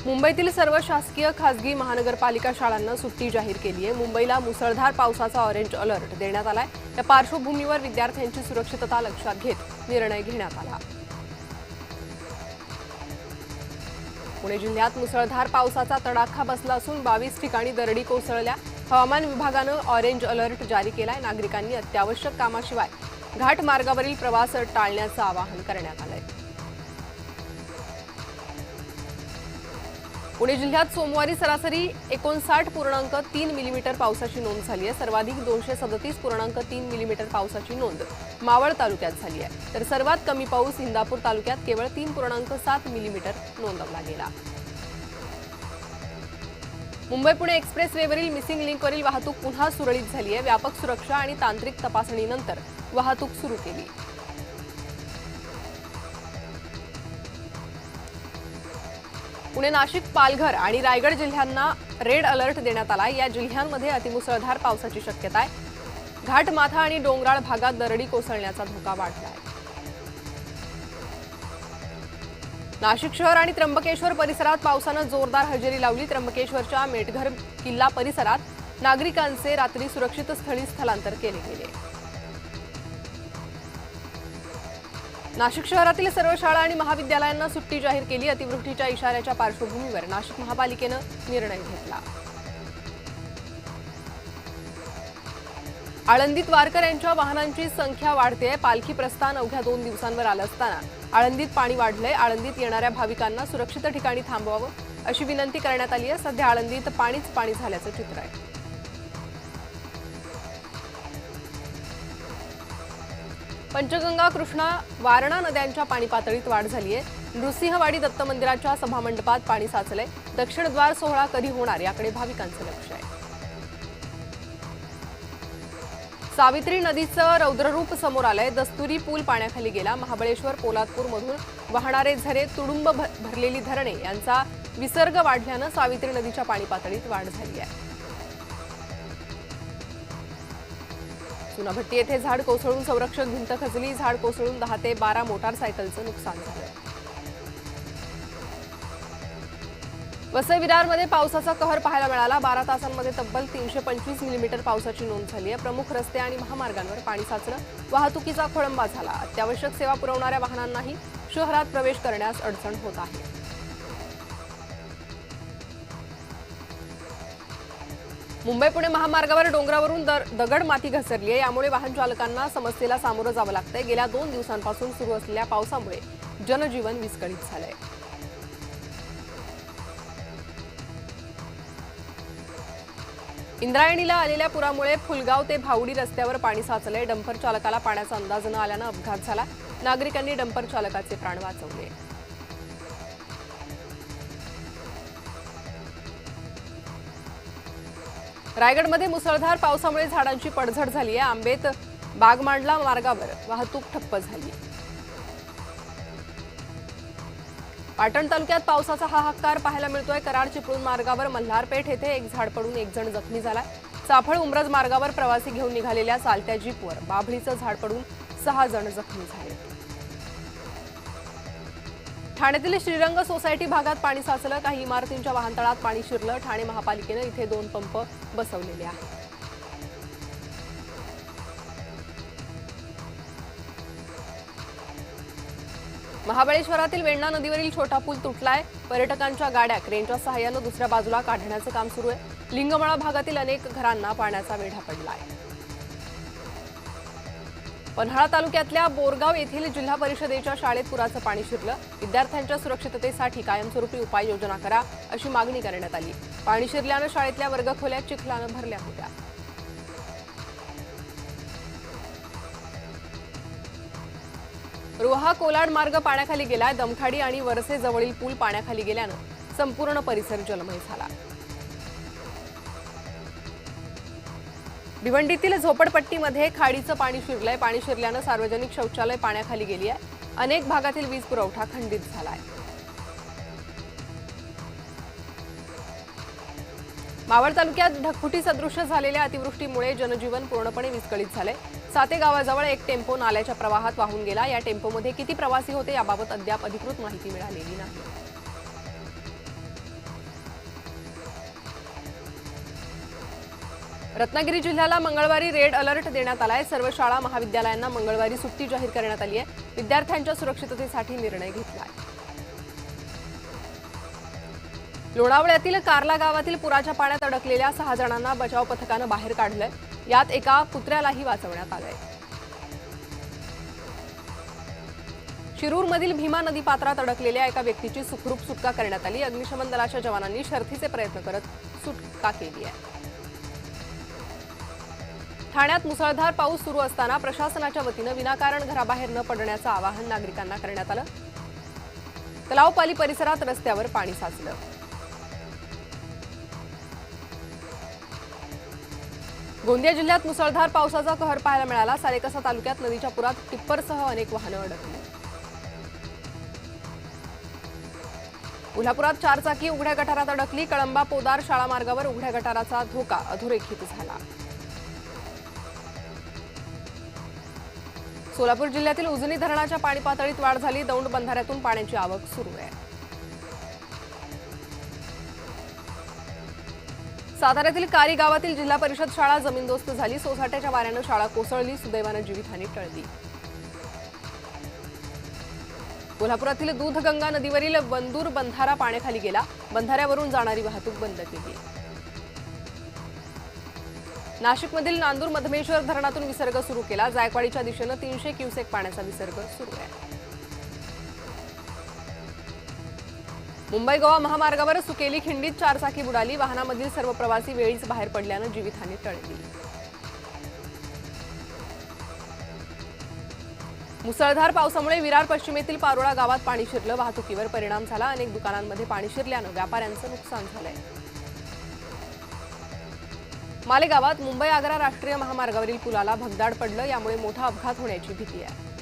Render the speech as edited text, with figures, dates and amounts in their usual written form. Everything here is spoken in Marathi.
मुंबईतील सर्व शासकीय खासगी महानगरपालिका शाळांना सुट्टी जाहीर केली आहे। मुंबईला मुसळधार पावसाचा ऑरेंज अलर्ट देण्यात आलाय। या पार्श्वभूमीवर विद्यार्थ्यांची सुरक्षितता लक्षात घेत निर्णय घेण्यात आला। पुणे जिल्ह्यात मुसळधार पावसाचा तडाखा बसला असून 22 ठिकाणी दरडी कोसळल्या। हवामान विभागानं ऑरेंज अलर्ट जारी केलाय। नागरिकांनी अत्यावश्यक कामाशिवाय घाट मार्गावरील प्रवास टाळण्याचं आवाहन करण्यात आलंय। पुणे जिल्ह्यात सोमवारी सरासरी 59.3 मिलीमीटर पावसाची नोंद झाली आहे। सर्वाधिक 237.3 मिलीमीटर पावसाची नोंद मावळ तालुक्यात झाली आहे, तर सर्वात कमी पाऊस इंदापूर तालुक्यात केवळ 3.7 मिलीमीटर नोंदवला गेला। मुंबई पुणे एक्सप्रेसवेवरील मिसिंग लिंकवरील वाहतूक पुन्हा सुरळीत झाली आहे। व्यापक सुरक्षा आणि तांत्रिक तपासणीनंतर वाहतूक सुरू केली। पुणे, नाशिक, पालघर आणि रायगड जिल्ह्यांना रेड अलर्ट देण्यात आला। या जिल्ह्यांमध्ये अतिमुसळधार पावसाची शक्यता आहे। घाटमाथा आणि डोंगराळ भागात दरडी कोसळण्याचा धोका वाढला आहे। नाशिक शहर आणि त्र्यंबकेश्वर परिसरात पावसानं जोरदार हजेरी लावली। त्र्यंबकेश्वरच्या मेटघर किल्ला परिसरात नागरिकांचे रात्री सुरक्षित स्थळी स्थलांतर केले गेले। नाशिक शहरातील सर्व शाळा आणि महाविद्यालयांना सुट्टी जाहीर केली। अतिवृष्टीच्या इशाऱ्याच्या पार्श्वभूमीवर नाशिक महापालिकेनं निर्णय घेतला। आळंदीत वारकऱ्यांच्या वाहनांची संख्या वाढते। पालखी प्रस्थान अवघ्या 2 दिवसांवर आलं असताना आळंदीत पाणी वाढलंय। आळंदीत येणाऱ्या भाविकांना सुरक्षित ठिकाणी थांबवावं अशी विनंती करण्यात आली आहे। सध्या आळंदीत पाणीच पाणी झाल्याचं चित्र आहे। पंचगंगा, कृष्णा, वारणा नद्यांच्या पाणी पातळीत वाढ झाली आहे। नृसिंहवाडी दत्त मंदिराच्या सभामंडपात पाणी साचलंय। दक्षिण द्वार सोहळा कधी होणार याकडे भाविकांचं लक्ष आहे। सावित्री नदीचं रौद्ररूप समोर आलंय। दस्तुरी पूल पाण्याखाली गेला। महाबळेश्वर, पोलादपूरमधून वाहणारे झरे, तुडुंब भरलेली धरणे यांचा विसर्ग वाढल्यानं सावित्री नदीच्या पाणी पातळीत वाढ झाली आहे। चुनाभट्टी येथे झाड कोसळून संरक्षक भिंत खचली। झाड कोसळून 10 ते 12 मोटारसायकलचं नुकसान झालं। वसई विरारमध्ये पावसाचा कहर पाहायला मिळाला। 12 तासांमध्ये तब्बल 325 मिलीमीटर पावसाची नोंद झाली आहे। प्रमुख रस्ते आणि महामार्गांवर पाणी साचलं। वाहतुकीचा खोळंबा झाला। अत्यावश्यक सेवा पुरवणाऱ्या वाहनांनाही शहरात प्रवेश करण्यास अडचण होत आहे। मुंबई पुणे महामार्गावर डोंगरावरून दगड माती घसरली आहे। यामुळे वाहन चालकांना समस्येला सामोरं जावं लागतंय। गेल्या 2 दिवसांपासून सुरू असलेल्या पावसामुळे जनजीवन विस्कळीत झालंय। इंद्रायणीला आलेल्या पुरामुळे फुलगाव ते भावडी रस्त्यावर पाणी साचलंय। डंपर चालकाला पाण्याचा अंदाज न आल्यानं अपघात झाला। नागरिकांनी डंपर चालकाचे प्राण वाचवले। रायगडमध्ये मुसळधार पावसामुळे झाडांची पडझड झाली आहे। आंबेत बागमांडला मार्गावर वाहतूक ठप्प झाली। पाटण तालुक्यात पावसाचा हाहाकार पाहायला मिळतोय। कराड चिपळूण मार्गावर मल्हारपेठ येथे एक झाड पडून 1 जण जखमी झालाय। चाफळ उमरज मार्गावर प्रवासी घेऊन निघालेल्या चालत्या जीपवर बाभळीचं झाड पडून 6 जण जखमी झाले। ठाण्यातील श्रीरंग सोसायटी भागात पाणी साचलं। काही इमारतींच्या वाहनतळात पाणी शिरलं। ठाणे महापालिकेनं इथे 2 पंप बसवलेले आहेत। महाबळेश्वरातील वेण्णा नदीवरील छोटा पूल तुटलाय। पर्यटकांच्या गाड्या क्रेनच्या सहाय्यानं दुसऱ्या बाजूला काढण्याचं काम सुरू आहे। लिंगमळा भागातील अनेक घरांना पाण्याचा वेढा पडलाय। पन्हाळा तालुक्यातल्या बोरगाव येथील जिल्हा परिषदेच्या शाळेत पुराचं पाणी शिरलं। विद्यार्थ्यांच्या सुरक्षिततेसाठी कायमस्वरूपी उपाययोजना करा अशी मागणी करण्यात आली। पाणी शिरल्यानं शाळेतल्या वर्गखोल्या चिखलानं भरल्या होत्या। रोहा कोलाड मार्ग पाण्याखाली गेलाय। दमखाडी आणि वरसे जवळील पूल पाण्याखाली गेल्यानं संपूर्ण परिसर जलमय झाला। भिवंडीतील झोपडपट्टीमध्ये खाडीचं पाणी शिरलंय। पाणी शिरल्यानं सार्वजनिक शौचालय पाण्याखाली गेली आहे। अनेक भागातील वीज पुरवठा खंडित झालाय। मावळ तालुक्यात ढगफुटी सदृश झालेल्या अतिवृष्टीमुळे जनजीवन पूर्णपणे विस्कळीत झाले। साते गावाजवळ एक टेम्पो नाल्याच्या प्रवाहात वाहून गेला। या टेम्पोमध्ये किती प्रवासी होते याबाबत अद्याप अधिकृत माहिती मिळालेली नाही। रत्नागिरी जिल्ह्याला मंगळवारी रेड अलर्ट देण्यात आलाय। सर्व शाळा महाविद्यालयांना मंगळवारी सुट्टी जाहीर करण्यात आली आहे। विद्यार्थ्यांच्या सुरक्षिततेसाठी निर्णय घेतलाय। लोणावळ्यातील कारला गावातील पुराच्या पाण्यात अडकलेल्या 6 जणांना बचाव पथकानं बाहेर काढलंय। यात एका कुत्र्यालाही वाचवण्यात आलंय। शिरूरमधील भीमा नदी पात्रात अडकलेल्या एका व्यक्तीची सुखरूप सुटका करण्यात आली। अग्निशमन दलाच्या जवानांनी शर्थीचे प्रयत्न करत सुटका केली आहे। ठाण्यात मुसळधार पाऊस सुरू असताना प्रशासनाच्या वतीनं विनाकारण घराबाहेर न पडण्याचं आवाहन नागरिकांना करण्यात आलं। तलावपाली परिसरात रस्त्यावर पाणी साचलं। गोंदिया जिल्ह्यात मुसळधार पावसाचा कहर पाहायला मिळाला। सालेकसा तालुक्यात नदीच्या पुरात टिप्परसह अनेक वाहनं अडकली। कोल्हापुरात 4 चाकी उघड्या गटारात अडकली। कळंबा पोदार शाळा मार्गावर उघड्या गटाराचा धोका अधोरेखित झाला। सोलापूर जिल्ह्यातील उजनी धरणाच्या पाणी पातळीत वाढ झाली। दौंड बंधाऱ्यातून पाण्याची आवक सुरू आहे। साताऱ्यातील कारी गावातील जिल्हा परिषद शाळा जमीनदोस्त झाली। सोसाट्याच्या वाऱ्यानं शाळा कोसळली। सुदैवानं जीवितहानी टळली। कोल्हापुरातील दूधगंगा नदीवरील वंदूर बंधारा पाण्याखाली गेला। बंधाऱ्यावरून जाणारी वाहतूक बंद केली। नाशिकमधील नांदूर मधमेश्वर धरणातून विसर्ग सुरू केला। जायकवाडीच्या दिशेनं 300 क्युसेक पाण्याचा विसर्ग सुरू आहे। मुंबई गोवा महामार्गावर सुकेली खिंडीत 4 चाकी बुडाली। वाहनामधील सर्व प्रवासी वेळीच बाहेर पडल्यानं जीवितहानी टळली। मुसळधार पावसामुळे विरार पश्चिमेतील पारोळा गावात पाणी शिरलं। वाहतुकीवर परिणाम झाला। अनेक दुकानांमध्ये पाणी शिरल्यानं व्यापाऱ्यांचं नुकसान झालंय। मालेगावात मुंबई आग्रा राष्ट्रीय महामार्गावरील पुलाला भगदाड पडलं। यामुळे मोठा अपघात होण्याची भीती आहे।